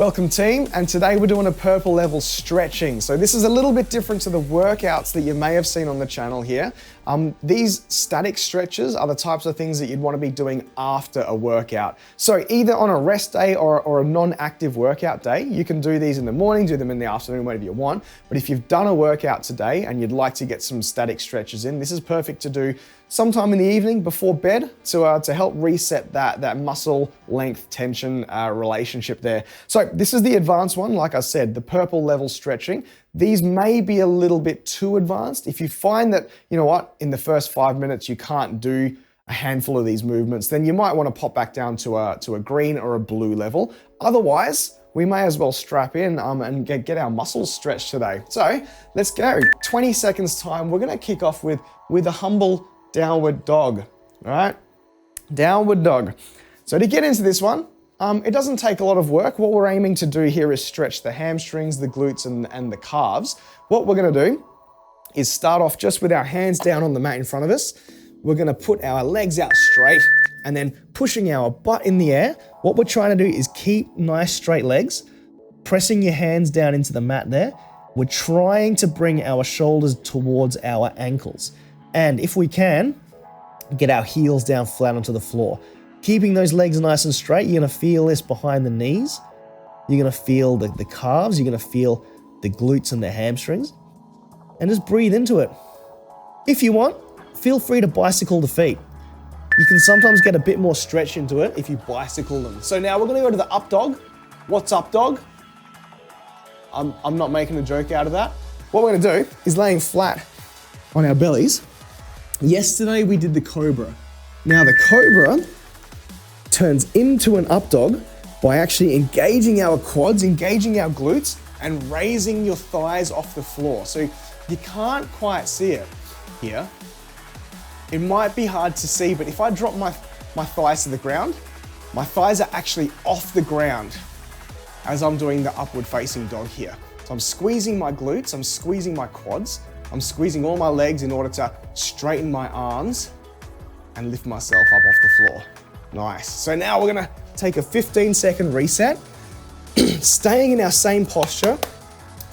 Welcome team, and today we're doing a purple level stretching. So this is a little bit different to the workouts that you may have seen on the channel here. These static stretches are the types of things that you'd want to be doing after a workout. So either on a rest day or a non-active workout day, you can do these in the morning, do them in the afternoon, whatever you want. But if you've done a workout today and you'd like to get some static stretches in, this is perfect to do sometime in the evening before bed to help reset that muscle length tension relationship there. So this is the advanced one, like I said, the purple level stretching. These may be a little bit too advanced. If you find that, you know what, in the first 5 minutes you can't do a handful of these movements, then you might want to pop back down to a green or a blue level. Otherwise, we may as well strap in and get our muscles stretched today. So let's go. 20 seconds time. We're going to kick off with a humble downward dog. All right, downward dog. So to get into this one, it doesn't take a lot of work. What we're aiming to do here is stretch the hamstrings, the glutes, and the calves. What we're going to do is start off just with our hands down on the mat in front of us. We're going to put our legs out straight and then pushing our butt in the air. What we're trying to do is keep nice straight legs, pressing your hands down into the mat there. We're trying to bring our shoulders towards our ankles. And if we can, get our heels down flat onto the floor. Keeping those legs nice and straight, you're gonna feel this behind the knees. You're gonna feel the calves, you're gonna feel the glutes and the hamstrings. And just breathe into it. If you want, feel free to bicycle the feet. You can sometimes get a bit more stretch into it if you bicycle them. So now we're gonna go to the up dog. What's up dog? I'm not making a joke out of that. What we're gonna do is laying flat on our bellies. Yesterday we did the cobra. Now the cobra turns into an up dog by actually engaging our quads, engaging our glutes, and raising your thighs off the floor. So you can't quite see it here. It might be hard to see, but if I drop my thighs to the ground, my thighs are actually off the ground as I'm doing the upward facing dog here. So I'm squeezing my glutes, I'm squeezing my quads, I'm squeezing all my legs in order to straighten my arms and lift myself up off the floor. Nice. So now we're gonna take a 15-second reset. Staying in our same posture,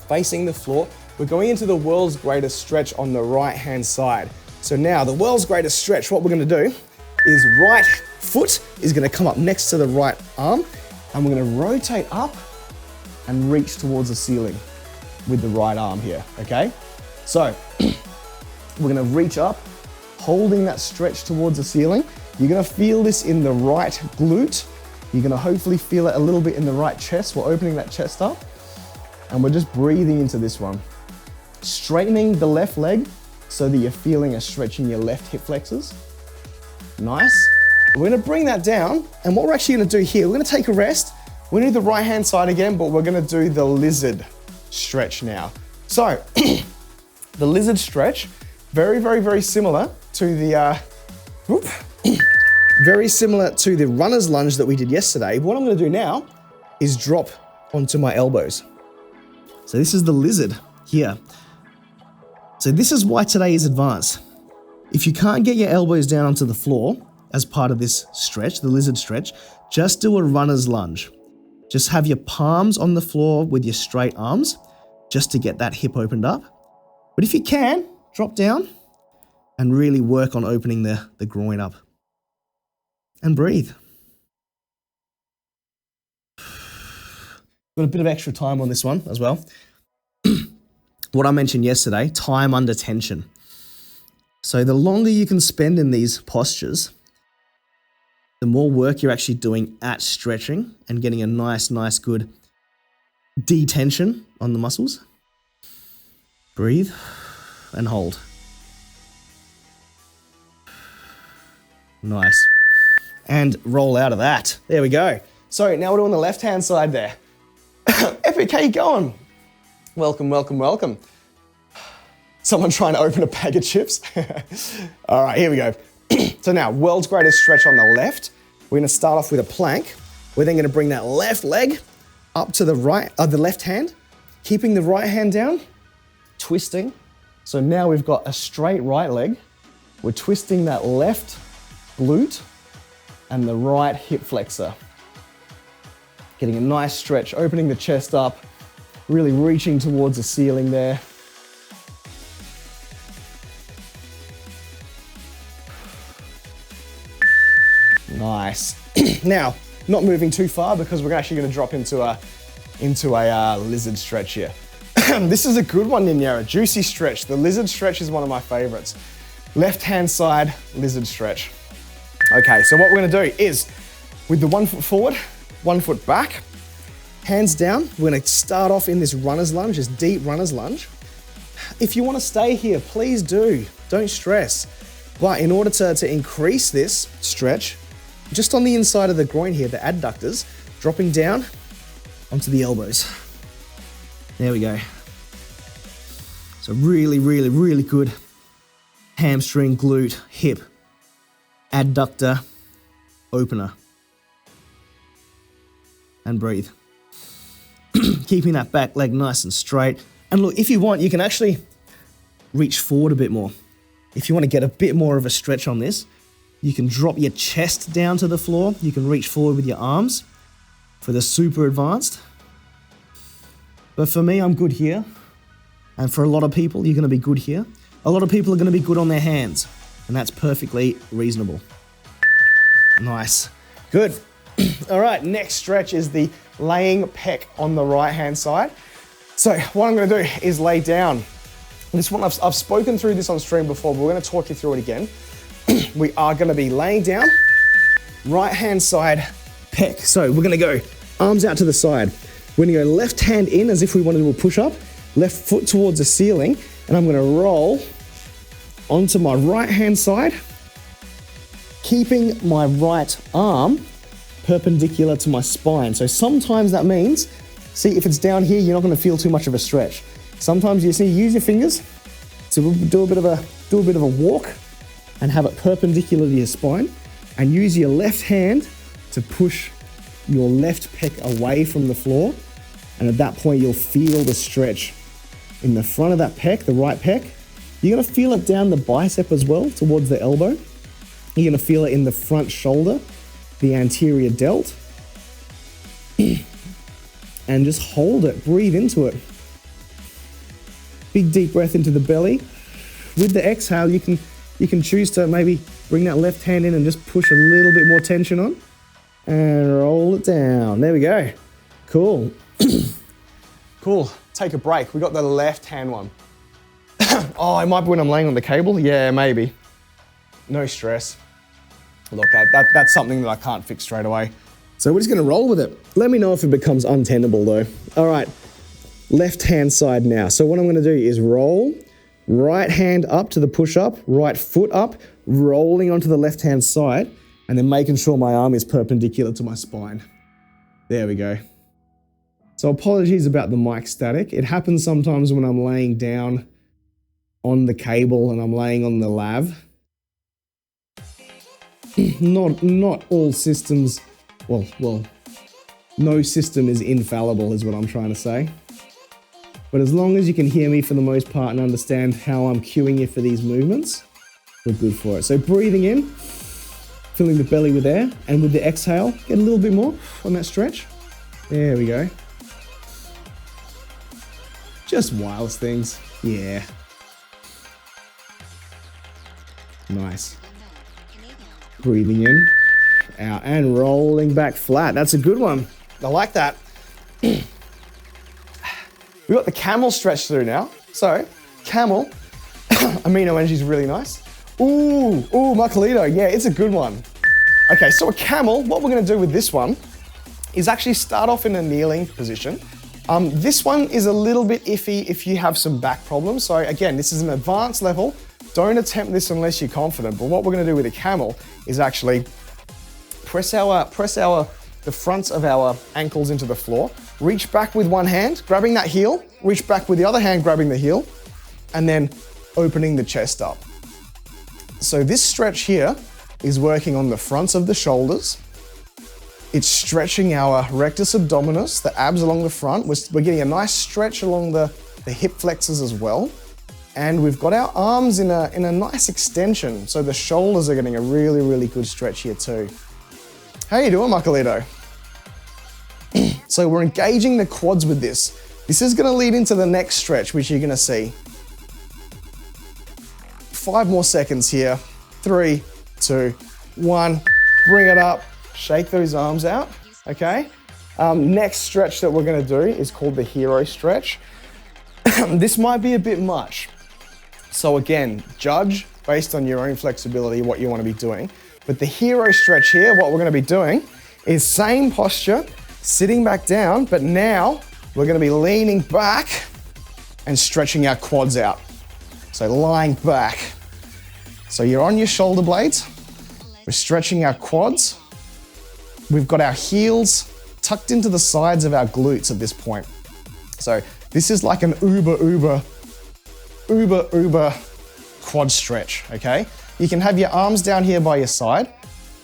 facing the floor, we're going into the world's greatest stretch on the right-hand side. So now the world's greatest stretch, what we're gonna do is right foot is gonna come up next to the right arm, and we're gonna rotate up and reach towards the ceiling with the right arm here, okay? So we're gonna reach up, holding that stretch towards the ceiling. You're gonna feel this in the right glute. You're gonna hopefully feel it a little bit in the right chest. We're opening that chest up and we're just breathing into this one. Straightening the left leg so that you're feeling a stretch in your left hip flexors. Nice. We're gonna bring that down, and what we're actually gonna do here, we're gonna take a rest. We're gonna do the right hand side again, but we're gonna do the lizard stretch now. So, the lizard stretch, very, very, very similar to the, very similar to the runner's lunge that we did yesterday. What I'm gonna do now is drop onto my elbows. So this is the lizard here. So this is why today is advanced. If you can't get your elbows down onto the floor as part of this stretch, the lizard stretch, just do a runner's lunge. Just have your palms on the floor with your straight arms, just to get that hip opened up. But if you can, drop down and really work on opening the groin up. And breathe. Got a bit of extra time on this one as well. What I mentioned yesterday, time under tension. So the longer you can spend in these postures, the more work you're actually doing at stretching and getting a nice good detension on the muscles. Breathe and hold. Nice. And roll out of that. There we go. So now we're doing the left-hand side there. Epic, how you going? Welcome, welcome, welcome. Someone trying to open a bag of chips. All right, here we go. So now, world's greatest stretch on the left. We're gonna start off with a plank. We're then gonna bring that left leg up to the right, the left hand, keeping the right hand down, twisting. So now we've got a straight right leg. We're twisting that left glute and the right hip flexor. Getting a nice stretch, opening the chest up, really reaching towards the ceiling there. Nice. Now, not moving too far because we're actually going to drop into a lizard stretch here. This is a good one, Ninyara, juicy stretch. The lizard stretch is one of my favorites. Left-hand side lizard stretch. Okay, so what we're going to do is, with the 1 foot forward, 1 foot back, hands down, we're going to start off in this runner's lunge, this deep runner's lunge. If you want to stay here, please do. Don't stress. But in order to increase this stretch, just on the inside of the groin here, the adductors, dropping down onto the elbows. There we go. So really, really, really good hamstring, glute, hip, adductor, opener. And breathe. Keeping that back leg nice and straight. And look, if you want, you can actually reach forward a bit more. If you want to get a bit more of a stretch on this, you can drop your chest down to the floor. You can reach forward with your arms for the super advanced. But for me, I'm good here. And for a lot of people, you're going to be good here. A lot of people are going to be good on their hands. And that's perfectly reasonable. Nice. Good. All right, next stretch is the laying pec on the right-hand side. So what I'm going to do is lay down. This one, I've spoken through this on stream before, but we're going to talk you through it again. We are going to be laying down, right-hand side pec. So we're going to go arms out to the side. We're going to go left hand in as if we want to do a push-up, left foot towards the ceiling, and I'm going to roll onto my right-hand side, keeping my right arm perpendicular to my spine. So sometimes that means, see, if it's down here, you're not going to feel too much of a stretch. Sometimes you see, use your fingers to do a bit of a walk and have it perpendicular to your spine, and use your left hand to push your left pec away from the floor. And at that point, you'll feel the stretch in the front of that pec, the right pec. You're going to feel it down the bicep as well, towards the elbow. You're going to feel it in the front shoulder, the anterior delt. And just hold it, breathe into it. Big deep breath into the belly. With the exhale, you can choose to maybe bring that left hand in and just push a little bit more tension on. And roll it down. There we go. Cool. Cool. Take a break. We got the left hand one. Oh, it might be when I'm laying on the cable. Yeah, maybe. No stress. Look, that's something that I can't fix straight away. So we're just going to roll with it. Let me know if it becomes untenable though. All right, left hand side now. So what I'm going to do is roll, right hand up to the push-up, right foot up, rolling onto the left hand side, and then making sure my arm is perpendicular to my spine. There we go. So apologies about the mic static. It happens sometimes when I'm laying down on the cable and I'm laying on the lav. Not all systems, well, no system is infallible is what I'm trying to say. But as long as you can hear me for the most part and understand how I'm cueing you for these movements, we're good for it. So breathing in, filling the belly with air, and with the exhale, get a little bit more on that stretch. There we go. Just wireless things. Yeah. Nice. Breathing in, out, and rolling back flat. That's a good one. I like that. We've got the camel stretch through now. So, camel, amino energy is really nice. Ooh, Marcolito, yeah, it's a good one. Okay, so a camel, what we're gonna do with this one is actually start off in a kneeling position. This one is a little bit iffy if you have some back problems. So again, this is an advanced level. Don't attempt this unless you're confident. But what we're gonna do with a camel is actually press the fronts of our ankles into the floor, reach back with one hand, grabbing that heel, reach back with the other hand, grabbing the heel, and then opening the chest up. So this stretch here is working on the fronts of the shoulders. It's stretching our rectus abdominis, the abs along the front. We're getting a nice stretch along the hip flexors as well. And we've got our arms in a nice extension. So the shoulders are getting a really, really good stretch here too. How you doing, Marcolito? So we're engaging the quads with this. This is gonna lead into the next stretch, which you're gonna see. 5 more seconds here. 3, 2, 1. Bring it up, shake those arms out, okay? Next stretch that we're gonna do is called the hero stretch. This might be a bit much. So again, judge based on your own flexibility what you wanna be doing. But the hero stretch here, what we're gonna be doing is same posture, sitting back down, but now we're gonna be leaning back and stretching our quads out. So lying back. So you're on your shoulder blades, we're stretching our quads. We've got our heels tucked into the sides of our glutes at this point. So this is like an uber quad stretch, okay? You can have your arms down here by your side.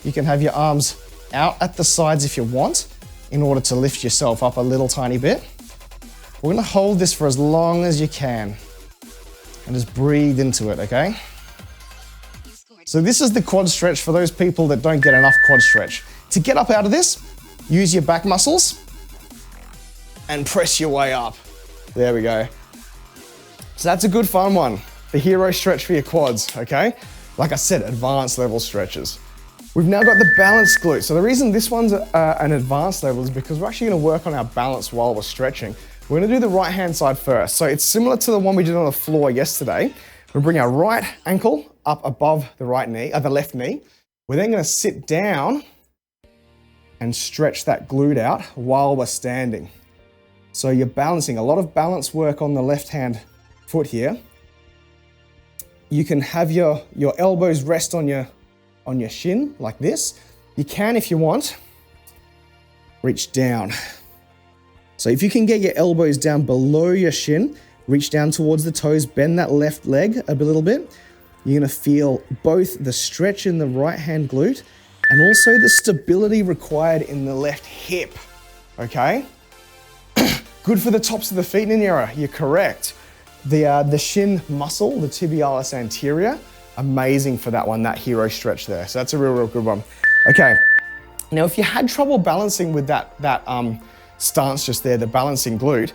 You can have your arms out at the sides if you want in order to lift yourself up a little tiny bit. We're gonna hold this for as long as you can and just breathe into it, okay? So this is the quad stretch for those people that don't get enough quad stretch. To get up out of this, use your back muscles and press your way up. There we go. So that's a good fun one. The hero stretch for your quads, okay? Like I said, advanced level stretches. We've now got the balance glute. So the reason this one's an advanced level is because we're actually gonna work on our balance while we're stretching. We're gonna do the right hand side first. So it's similar to the one we did on the floor yesterday. We bring our right ankle up above the right knee, the left knee. We're then gonna sit down and stretch that glute out while we're standing. So you're balancing, a lot of balance work on the left hand foot here. You can have your elbows rest on your shin like this. You can, if you want, reach down. So if you can get your elbows down below your shin, reach down towards the toes, bend that left leg a little bit. You're gonna feel both the stretch in the right hand glute and also the stability required in the left hip, okay? Good for the tops of the feet, Ninera, you're correct. The shin muscle, the tibialis anterior, amazing for that one, that hero stretch there. So that's a real good one. Okay, now if you had trouble balancing with that stance just there, the balancing glute,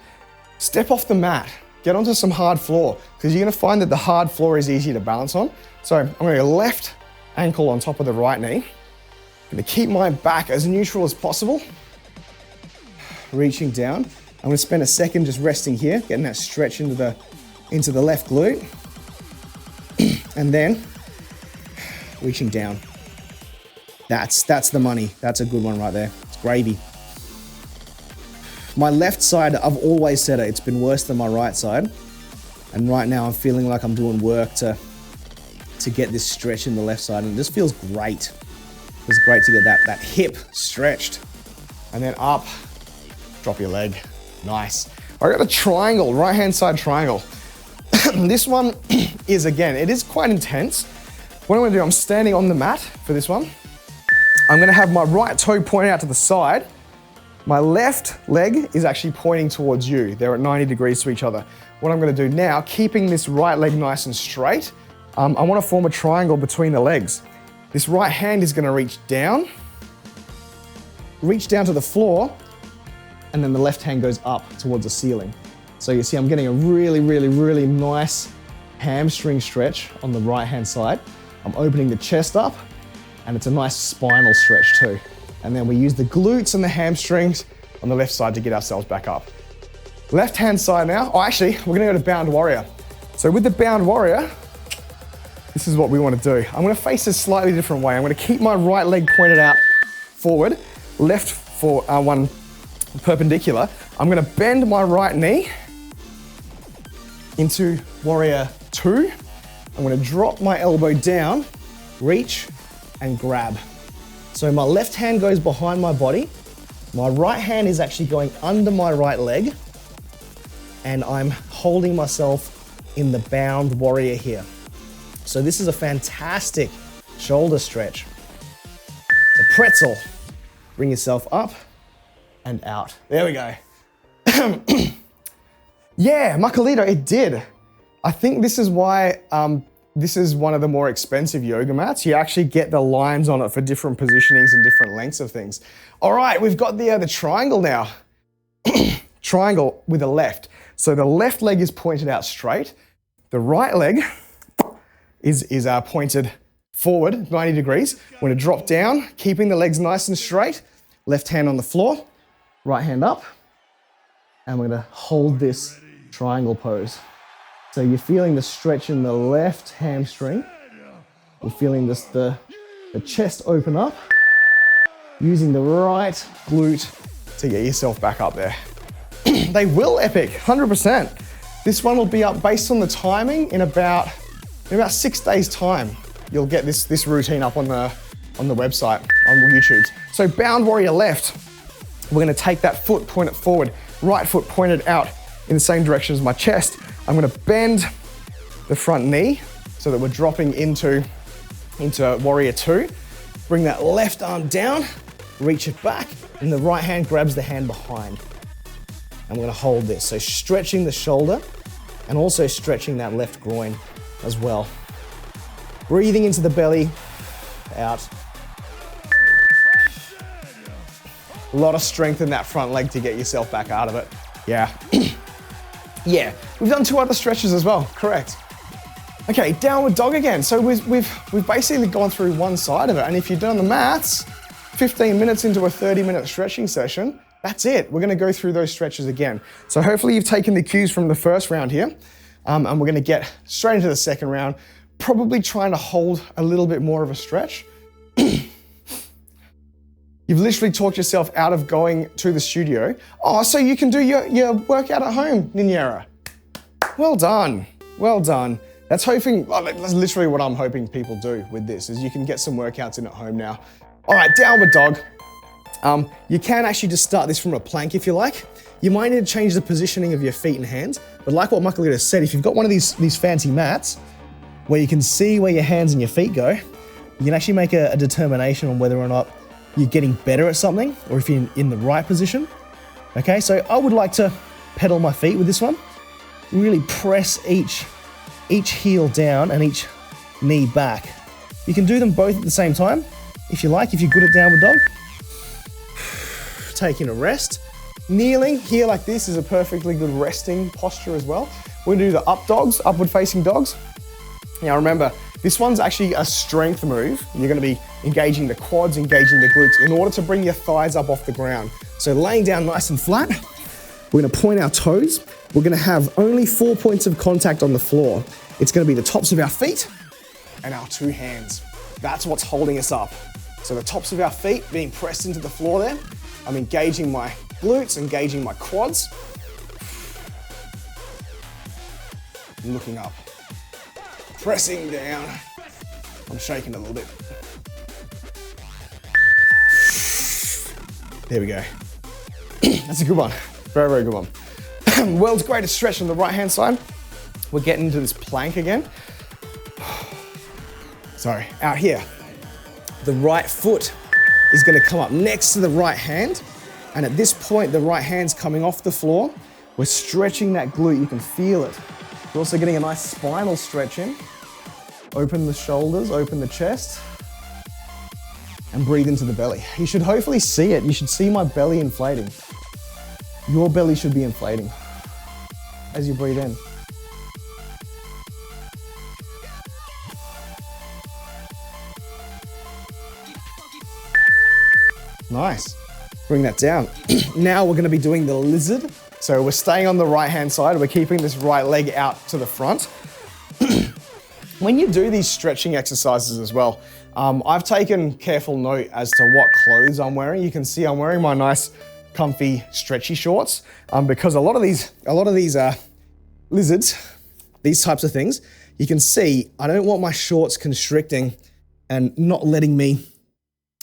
step off the mat, get onto some hard floor, because you're gonna find that the hard floor is easy to balance on. So I'm gonna go left ankle on top of the right knee. I'm gonna keep my back as neutral as possible. Reaching down. I'm gonna spend a second just resting here, getting that stretch into the left glute. And then reaching down. That's the money. That's a good one right there. It's gravy. My left side, I've always said it's been worse than my right side. And right now I'm feeling like I'm doing work to get this stretch in the left side, and it just feels great. It's great to get that hip stretched. And then up, drop your leg. Nice. I got a triangle, right hand side triangle. This one is, again, it is quite intense. What I'm gonna do, I'm standing on the mat for this one. I'm gonna have my right toe pointing out to the side. My left leg is actually pointing towards you. They're at 90 degrees to each other. What I'm gonna do now, keeping this right leg nice and straight, I wanna form a triangle between the legs. This right hand is gonna reach down to the floor, and then the left hand goes up towards the ceiling. So you see I'm getting a really nice hamstring stretch on the right hand side. I'm opening the chest up, and it's a nice spinal stretch too. And then we use the glutes and the hamstrings on the left side to get ourselves back up. Left hand side now, actually, we're gonna go to bound warrior. So with the bound warrior, this is what we wanna do. I'm gonna face this slightly different way. I'm gonna keep my right leg pointed out forward, left for one perpendicular. I'm gonna bend my right knee into warrior 2. I'm gonna drop my elbow down, reach, and grab. So my left hand goes behind my body. My right hand is actually going under my right leg, and I'm holding myself in the bound warrior here. So this is a fantastic shoulder stretch. It's a pretzel. Bring yourself up and out. There we go. Yeah, Makalito, it did. I think this is why this is one of the more expensive yoga mats. You actually get the lines on it for different positionings and different lengths of things. All right, we've got the triangle now. triangle with the left. So the left leg is pointed out straight. The right leg is pointed forward 90 degrees. We're gonna drop down, keeping the legs nice and straight. Left hand on the floor, right hand up. And we're gonna hold this triangle pose. So you're feeling the stretch in the left hamstring. You're feeling this, the chest open up, using the right glute to get yourself back up there. They will, Epic, 100%. This one will be up based on the timing in about 6 days' time. You'll get this routine up on the website, on YouTube. So bound warrior left, we're gonna take that foot, point it forward, right foot pointed out in the same direction as my chest. I'm gonna bend the front knee so that we're dropping into warrior two. Bring that left arm down, reach it back, and the right hand grabs the hand behind. And we're gonna hold this. So stretching the shoulder and also stretching that left groin as well. Breathing into the belly, out. A lot of strength in that front leg to get yourself back out of it. Yeah. Yeah, we've done 2 other stretches as well, correct. Okay, downward dog again. So we've basically gone through one side of it, and if you've done the maths, 15 minutes into a 30-minute stretching session, that's it. We're gonna go through those stretches again. So hopefully you've taken the cues from the first round here, and we're gonna get straight into the second round, probably trying to hold a little bit more of a stretch. You've literally talked yourself out of going to the studio. Oh, so you can do your workout at home, Ninyera. Well done, well done. That's literally what I'm hoping people do with this, is you can get some workouts in at home now. All right, downward dog. You can actually just start this from a plank if you like. You might need to change the positioning of your feet and hands, but like what Michael just said, if you've got one of these fancy mats where you can see where your hands and your feet go, you can actually make a determination on whether or not you're getting better at something or if you're in the right position. Okay, so I would like to pedal my feet with this one. Really press each heel down and each knee back. You can do them both at the same time if you like, if you're good at downward dog. Taking a rest. Kneeling here like this is a perfectly good resting posture as well. We're gonna do the up dogs, upward facing dogs. Now remember, this one's actually a strength move. You're gonna be engaging the quads, engaging the glutes in order to bring your thighs up off the ground. So laying down nice and flat, we're gonna point our toes. We're gonna have only 4 points of contact on the floor. It's gonna be the tops of our feet and our 2 hands. That's what's holding us up. So the tops of our feet being pressed into the floor there. I'm engaging my glutes, engaging my quads. Looking up. Pressing down. I'm shaking a little bit. There we go. That's a good one. Very, very good one. World's greatest stretch on the right-hand side. We're getting into this plank again. Sorry, out here. The right foot is gonna come up next to the right hand. And at this point, the right hand's coming off the floor. We're stretching that glute, you can feel it. We're also getting a nice spinal stretch in. Open the shoulders, open the chest, and breathe into the belly. You should hopefully see it. You should see my belly inflating. Your belly should be inflating as you breathe in. Nice. Bring that down. Now we're gonna be doing the lizard. So we're staying on the right-hand side. We're keeping this right leg out to the front. When you do these stretching exercises as well, I've taken careful note as to what clothes I'm wearing. You can see I'm wearing my nice, comfy, stretchy shorts because a lot of these lizards, these types of things, you can see I don't want my shorts constricting and not letting me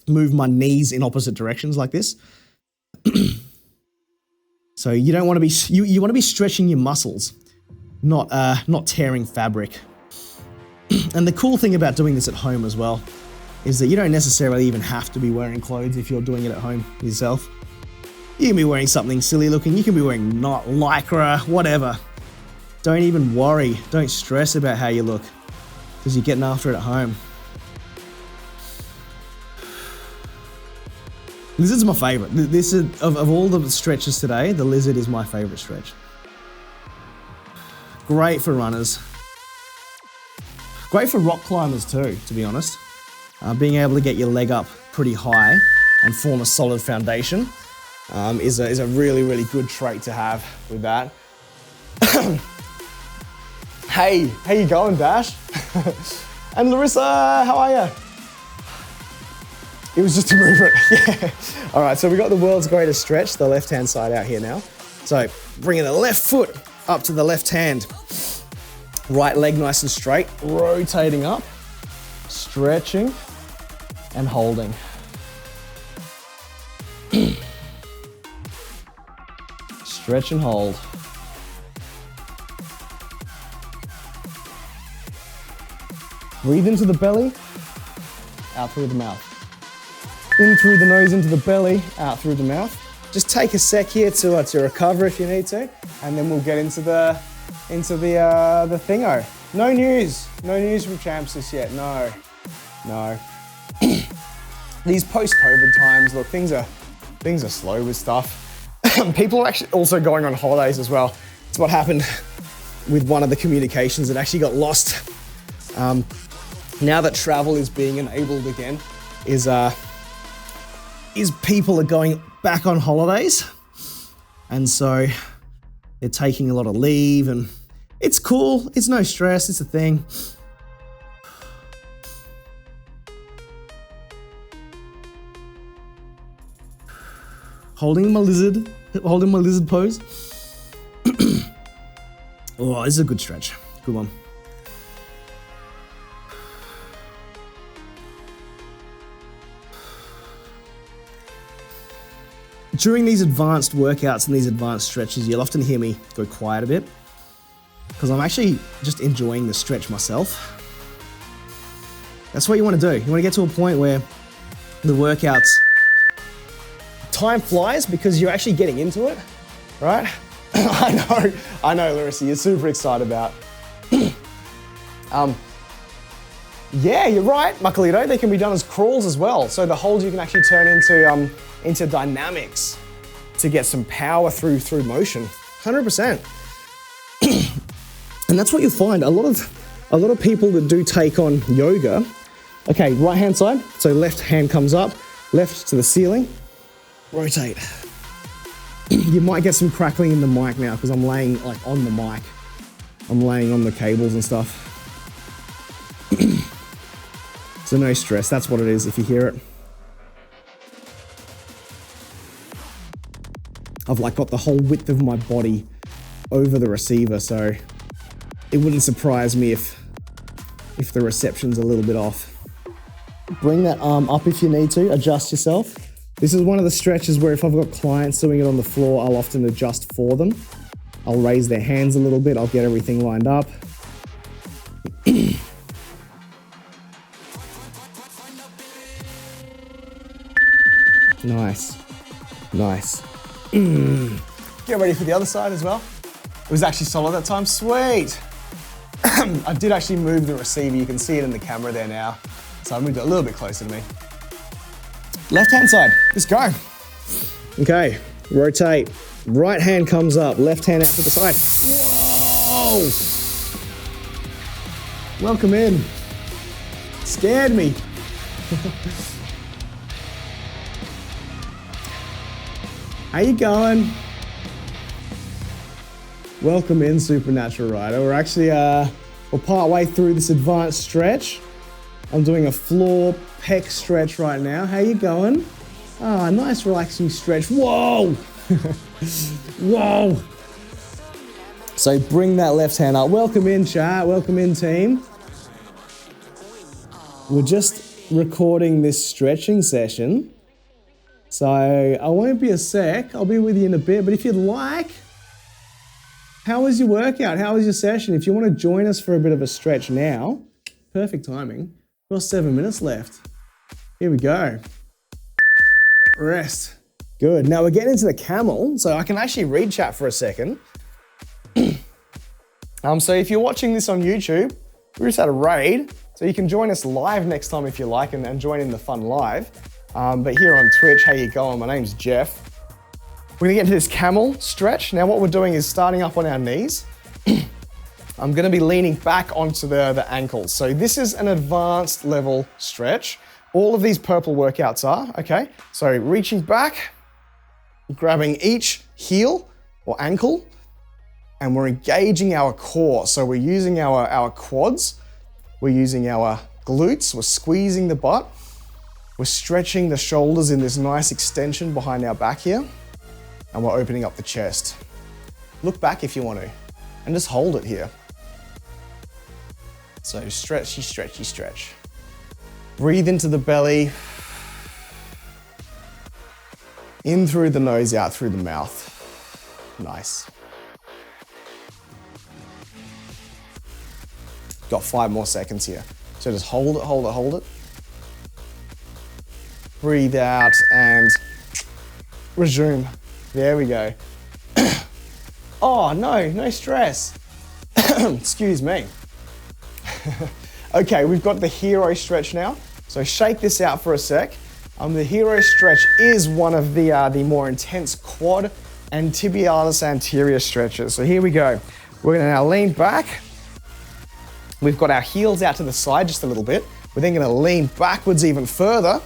move my knees in opposite directions like this. So you don't want to be, you want to be stretching your muscles, not tearing fabric. And the cool thing about doing this at home as well is that you don't necessarily even have to be wearing clothes if you're doing it at home yourself. You can be wearing something silly looking, you can be wearing not lycra, whatever. Don't even worry, don't stress about how you look because you're getting after it at home. Lizard's my favorite. This is, of all the stretches today, the lizard is my favorite stretch. Great for runners. Great for rock climbers too, to be honest. Being able to get your leg up pretty high and form a solid foundation is a really, really good trait to have with that. Hey, how you going, Dash? And Larissa, how are you? It was just a movement, yeah. All right, so we got the world's greatest stretch, the left-hand side out here now. So bringing the left foot up to the left hand. Right leg nice and straight, rotating up, stretching and holding. Stretch and hold. Breathe into the belly, out through the mouth. In through the nose, into the belly, out through the mouth. Just take a sec here to recover if you need to, and then we'll get into the thingo. No news from Champs just yet. No. These post-COVID times, look, things are slow with stuff. People are actually also going on holidays as well. It's what happened with one of the communications that actually got lost. Now that travel is being enabled again, is people are going back on holidays, and so they're taking a lot of leave, and it's cool. It's no stress. It's a thing. Holding my lizard pose. Oh, this is a good stretch. Good one. During these advanced workouts and these advanced stretches, you'll often hear me go quiet a bit because I'm actually just enjoying the stretch myself. That's what you want to do. You want to get to a point where the workouts, time flies because you're actually getting into it, right? I know, Larissa, you're super excited about. Yeah, you're right, Makalito. They can be done as crawls as well. So the holds you can actually turn into dynamics to get some power through motion. 100%. And that's what you'll find. A lot of people that do take on yoga. Okay, right hand side. So left hand comes up, left to the ceiling. Rotate. You might get some crackling in the mic now because I'm laying like on the mic. I'm laying on the cables and stuff. So no stress, that's what it is if you hear it. I've like got the whole width of my body over the receiver, so it wouldn't surprise me if the reception's a little bit off. Bring that arm up if you need to, adjust yourself. This is one of the stretches where if I've got clients doing it on the floor, I'll often adjust for them. I'll raise their hands a little bit, I'll get everything lined up. Nice. Get ready for the other side as well. It was actually solid that time, sweet. I did actually move the receiver, you can see it in the camera there now. So I moved it a little bit closer to me. Left hand side, let's go. Okay, rotate. Right hand comes up, left hand out to the side. Whoa! Welcome in. Scared me. How you going? Welcome in, Supernatural Rider. We're actually, we're part way through this advanced stretch. I'm doing a floor pec stretch right now. How you going? Ah, nice relaxing stretch. Whoa! Whoa! So bring that left hand up. Welcome in, chat. Welcome in, team. We're just recording this stretching session. So I won't be a sec, I'll be with you in a bit, but if you'd like, how was your workout? How was your session? If you want to join us for a bit of a stretch now, perfect timing. We've got 7 minutes left. Here we go. Rest. Good. Now we're getting into the camel, so I can actually read chat for a second. So if you're watching this on YouTube, we just had a raid, so you can join us live next time if you like and join in the fun live. But here on Twitch, how you going? My name's Jeff. We're gonna get into this camel stretch. Now what we're doing is starting up on our knees. I'm gonna be leaning back onto the ankles. So this is an advanced level stretch. All of these purple workouts are, okay? So reaching back, grabbing each heel or ankle, and we're engaging our core. So we're using our quads, we're using our glutes, we're squeezing the butt, we're stretching the shoulders in this nice extension behind our back here, and we're opening up the chest. Look back if you want to, and just hold it here. So stretchy, stretchy, stretch. Breathe into the belly, in through the nose, out through the mouth. Nice. Got 5 more seconds here. So just hold it, hold it, hold it. Breathe out and resume. There we go. Oh, no stress. Excuse me. Okay, we've got the hero stretch now. So shake this out for a sec. The hero stretch is one of the more intense quad and tibialis anterior stretches. So here we go. We're gonna now lean back. We've got our heels out to the side just a little bit. We're then gonna lean backwards even further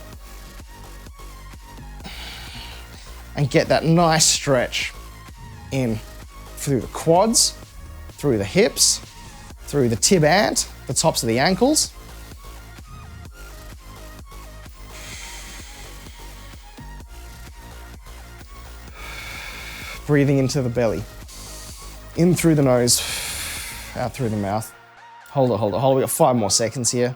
and get that nice stretch in through the quads, through the hips, through the tib ant, the tops of the ankles. Breathing into the belly. In through the nose, out through the mouth. Hold it, hold it, hold it. We've got 5 more seconds here.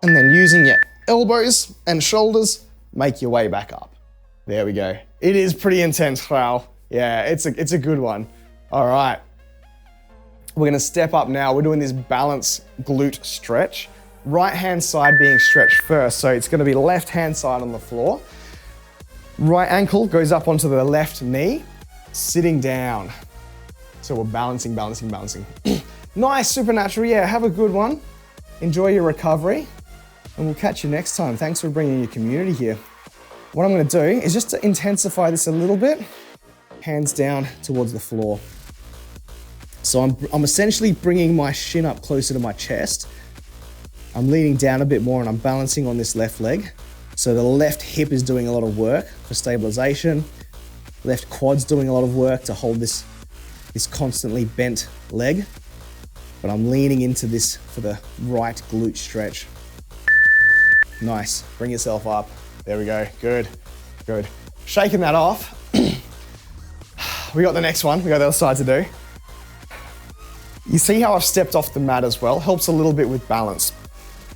And then using your elbows and shoulders, make your way back up. There we go. It is pretty intense, wow. Yeah, it's a good one. All right. We're gonna step up now. We're doing this balance glute stretch. Right hand side being stretched first. So it's gonna be left hand side on the floor. Right ankle goes up onto the left knee, sitting down. So we're balancing, balancing, balancing. Nice, supernatural, yeah, have a good one. Enjoy your recovery, and we'll catch you next time. Thanks for bringing your community here. What I'm gonna do is just to intensify this a little bit, hands down towards the floor. So I'm essentially bringing my shin up closer to my chest. I'm leaning down a bit more and I'm balancing on this left leg. So the left hip is doing a lot of work for stabilization. Left quad's doing a lot of work to hold this constantly bent leg. But I'm leaning into this for the right glute stretch. Nice, bring yourself up. There we go, good, good. Shaking that off. We got the next one, we got the other side to do. You see how I've stepped off the mat as well? Helps a little bit with balance.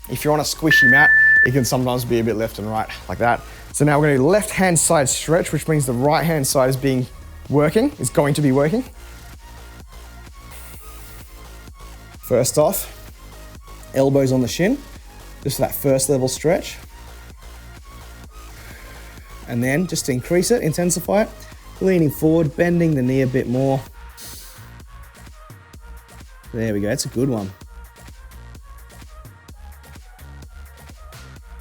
If you're on a squishy mat, it can sometimes be a bit left and right, like that. So now we're gonna do left hand side stretch, which means the right hand side is going to be working. First off, elbows on the shin, just for that first level stretch. And then just to increase it, intensify it, leaning forward, bending the knee a bit more. There we go, that's a good one.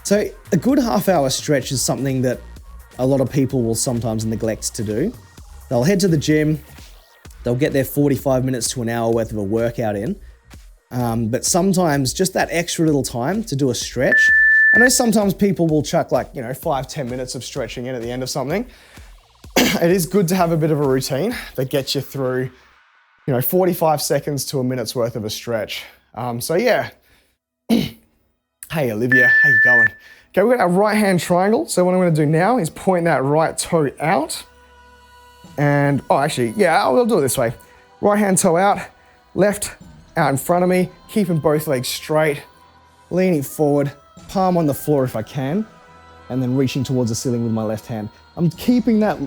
So a good half-hour stretch is something that a lot of people will sometimes neglect to do. They'll head to the gym, they'll get their 45 minutes to an hour worth of a workout in, but sometimes just that extra little time to do a stretch. I know sometimes people will chuck 5-10 minutes of stretching in at the end of something. It is good to have a bit of a routine that gets you through 45 seconds to a minute's worth of a stretch. So yeah. Hey Olivia, how you going? Okay, we've got our right hand triangle. So what I'm gonna do now is point that right toe out. And, I'll do it this way. Right hand toe out, left out in front of me, keeping both legs straight, leaning forward, palm on the floor if I can, and then reaching towards the ceiling with my left hand. I'm keeping that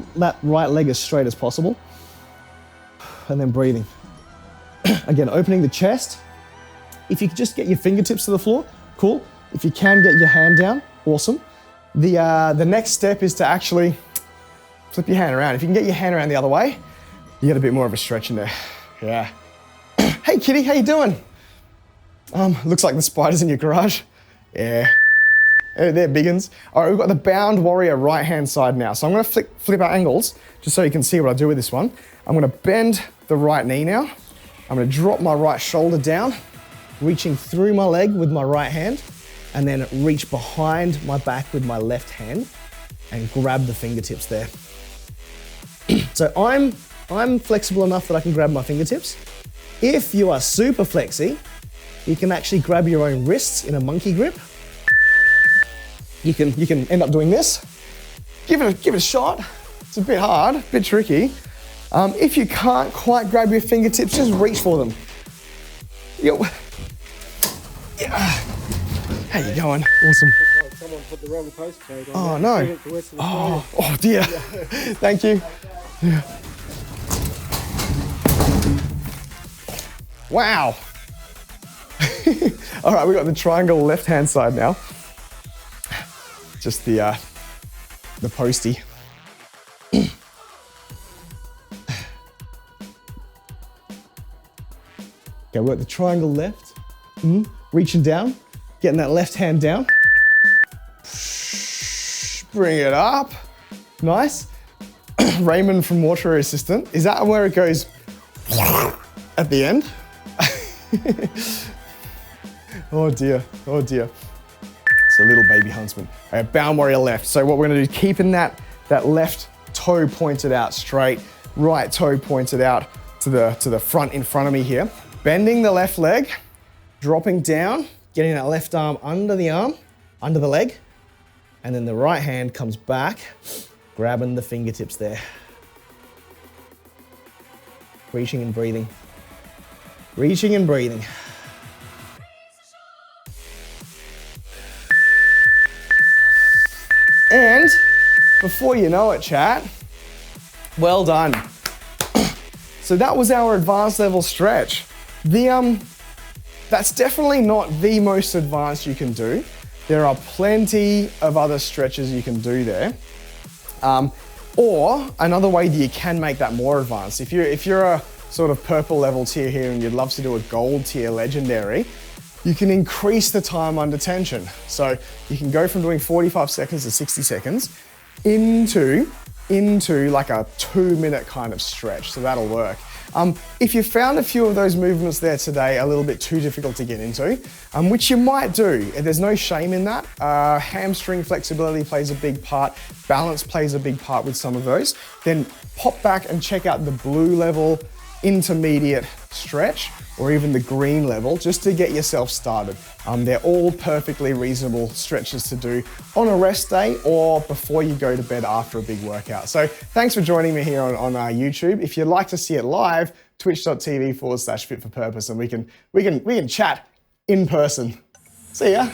right leg as straight as possible, and then breathing. Again, opening the chest. If you could just get your fingertips to the floor, cool. If you can get your hand down, awesome. The next step is to actually flip your hand around. If you can get your hand around the other way, you get a bit more of a stretch in there. Yeah. Hey kitty, how you doing? Looks like the spider's in your garage. Yeah. They're big uns. All right, we've got the bound warrior right-hand side now. So I'm gonna flip our angles just so you can see what I do with this one. I'm gonna bend the right knee now. I'm gonna drop my right shoulder down, reaching through my leg with my right hand, and then reach behind my back with my left hand and grab the fingertips there. So I'm flexible enough that I can grab my fingertips. If you are super flexy, you can actually grab your own wrists in a monkey grip. You can end up doing this. Give it a shot. It's a bit hard, a bit tricky. If you can't quite grab your fingertips, just reach for them. Yo. Yeah. How you going? Awesome. Someone put the wrong postcode Oh on. no. Oh dear. Thank you. Yeah. Wow. All right, we got the triangle left-hand side now. Just the postie. Okay, we've got the triangle left. Reaching down, getting that left hand down. Bring it up. Nice. Raymond from Water Assistant. Is that where it goes at the end? Oh dear, oh dear. It's a little baby huntsman. All right, bound warrior left. So what we're gonna do, keeping that left toe pointed out straight, right toe pointed out to the front in front of me here. Bending the left leg, dropping down, getting that left arm, under the leg, and then the right hand comes back, grabbing the fingertips there. Reaching and breathing. Reaching and breathing. And before you know it, chat, well done. So that was our advanced level stretch. That's definitely not the most advanced you can do. There are plenty of other stretches you can do there. Or another way that you can make that more advanced. If you're a sort of purple level tier here and you'd love to do a gold tier legendary, you can increase the time under tension. So you can go from doing 45 seconds to 60 seconds into like a 2-minute kind of stretch. So that'll work. If you found a few of those movements there today a little bit too difficult to get into, which you might do, there's no shame in that. Hamstring flexibility plays a big part, balance plays a big part with some of those, then pop back and check out the blue level intermediate stretch or even the green level just to get yourself started. They're all perfectly reasonable stretches to do on a rest day or before you go to bed after a big workout. So thanks for joining me here on YouTube. If you'd like to see it live, twitch.tv/fit for purpose, and we can chat in person. See ya.